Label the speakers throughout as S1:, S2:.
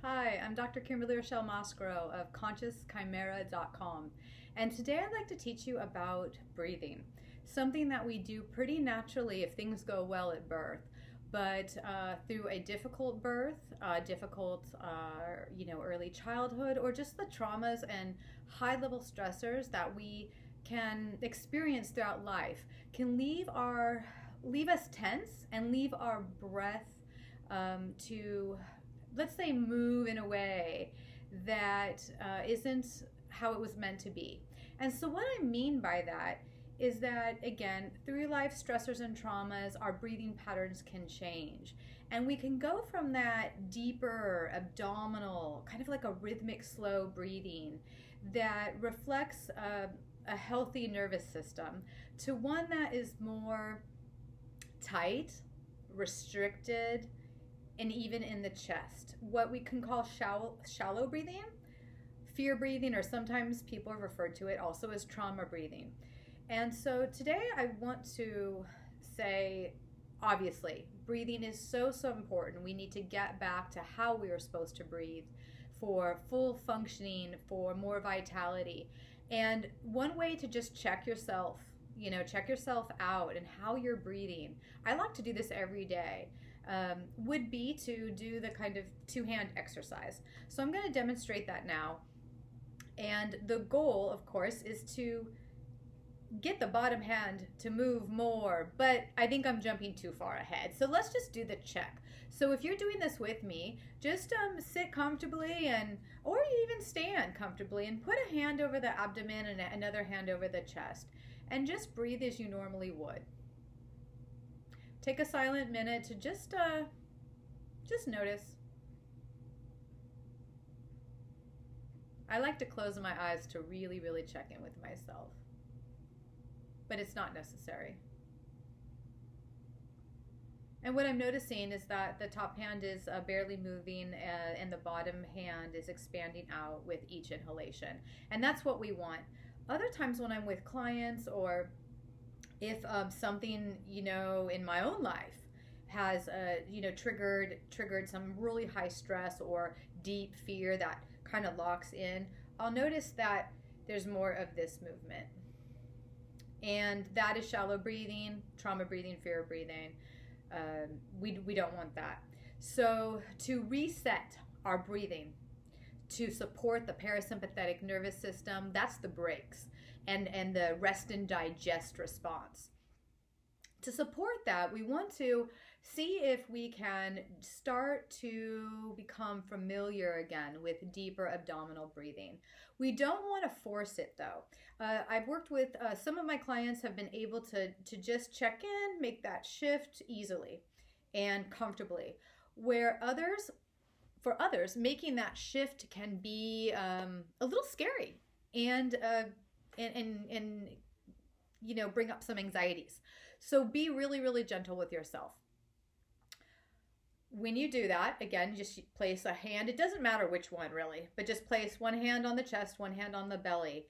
S1: Hi, I'm Dr. Kimberly Rochelle Moscaro of ConsciousChimera.com, and today I'd like to teach you about breathing, something that we do pretty naturally if things go well at birth, but through a difficult birth, early childhood, or just the traumas and high-level stressors that we can experience throughout life can leave us tense and leave our breath to, let's say, move in a way that isn't how it was meant to be. And so what I mean by that is that, again, through life stressors and traumas, our breathing patterns can change. And we can go from that deeper abdominal, kind of like a rhythmic, slow breathing that reflects a healthy nervous system to one that is more tight, restricted, and even in the chest. What we can call shallow breathing, fear breathing, or sometimes people have referred to it also as trauma breathing. And so today I want to say, obviously, breathing is so important. We need to get back to how we are supposed to breathe for full functioning, for more vitality. And one way to just check yourself out and how you're breathing, I like to do this every day, would be to do the kind of two-hand exercise. So I'm going to demonstrate that now. And the goal, of course, is to get the bottom hand to move more, but I think I'm jumping too far ahead. So let's just do the check. So if you're doing this with me, just sit comfortably or you even stand comfortably and put a hand over the abdomen and another hand over the chest and just breathe as you normally would. Take a silent minute to just notice. I like to close my eyes to really check in with myself, but it's not necessary. And what I'm noticing is that the top hand is barely moving and the bottom hand is expanding out with each inhalation. And that's what we want. Other times when I'm with clients, or if something, in my own life has, triggered some really high stress or deep fear that kind of locks in, I'll notice that there's more of this movement. And that is shallow breathing, trauma breathing, fear breathing. We don't want that. So to reset our breathing, to support the parasympathetic nervous system, that's the brakes, and the rest and digest response. To support that, we want to see if we can start to become familiar again with deeper abdominal breathing. We don't want to force it, though. I've worked with some of my clients have been able to just check in, make that shift easily and comfortably, where for others, making that shift can be a little scary and bring up some anxieties. So be really gentle with yourself. When you do that, again, just place a hand. It doesn't matter which one really, but just place one hand on the chest, one hand on the belly.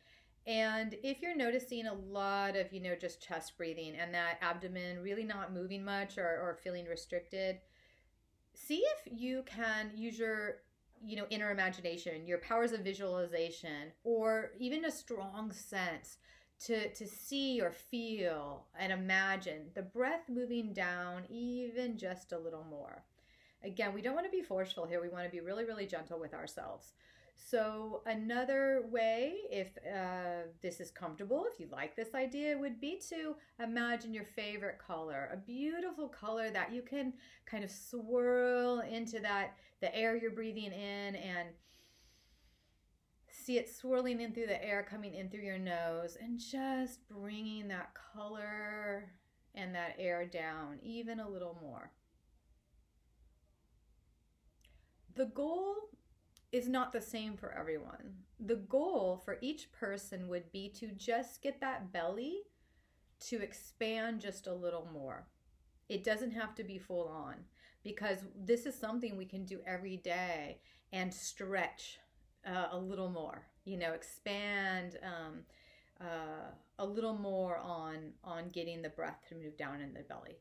S1: And if you're noticing a lot of, just chest breathing and that abdomen really not moving much or feeling restricted, see if you can use your inner imagination, your powers of visualization, or even a strong sense to see or feel and imagine the breath moving down even just a little more. Again, we don't want to be forceful here. We want to be really gentle with ourselves. So another way, if this is comfortable, if you like this idea, would be to imagine your favorite color, a beautiful color that you can kind of swirl into the air you're breathing in, and see it swirling in through the air, coming in through your nose, and just bringing that color and that air down even a little more. The goal is not the same for everyone. The goal for each person would be to just get that belly to expand just a little more. It doesn't have to be full on, because this is something we can do every day and stretch a little more, expand a little more on getting the breath to move down in the belly.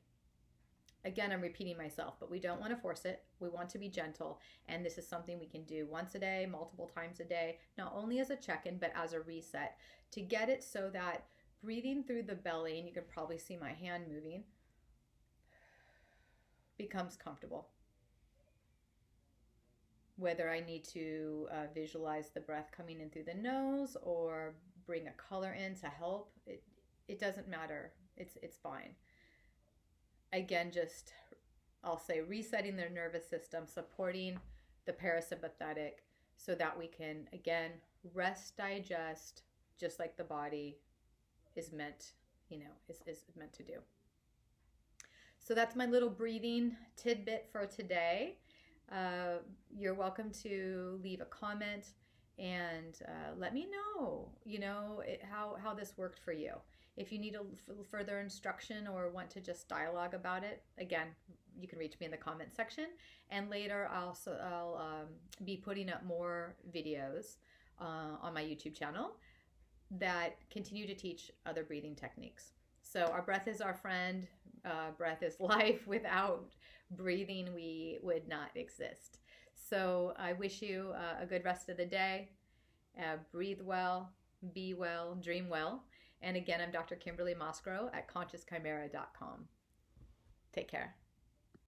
S1: again, I'm repeating myself, but we don't want to force it. We want to be gentle. And this is something we can do once a day, multiple times a day, not only as a check-in, but as a reset to get it so that breathing through the belly, and you can probably see my hand moving, becomes comfortable. Whether I need to visualize the breath coming in through the nose or bring a color in to help, it doesn't matter. It's fine. Again, just, I'll say, resetting their nervous system, supporting the parasympathetic so that we can, again, rest, digest, just like the body is meant, is meant to do. So that's my little breathing tidbit for today. You're welcome to leave a comment and let me know, how this worked for you. If you need a further instruction or want to just dialogue about it, again, you can reach me in the comment section. And later I'll be putting up more videos on my YouTube channel that continue to teach other breathing techniques. So our breath is our friend. Breath is life. Without breathing, we would not exist. So I wish you a good rest of the day. Breathe well, be well, dream well. And again, I'm Dr. Kimberly Mosgrow at ConsciousChimera.com. Take care.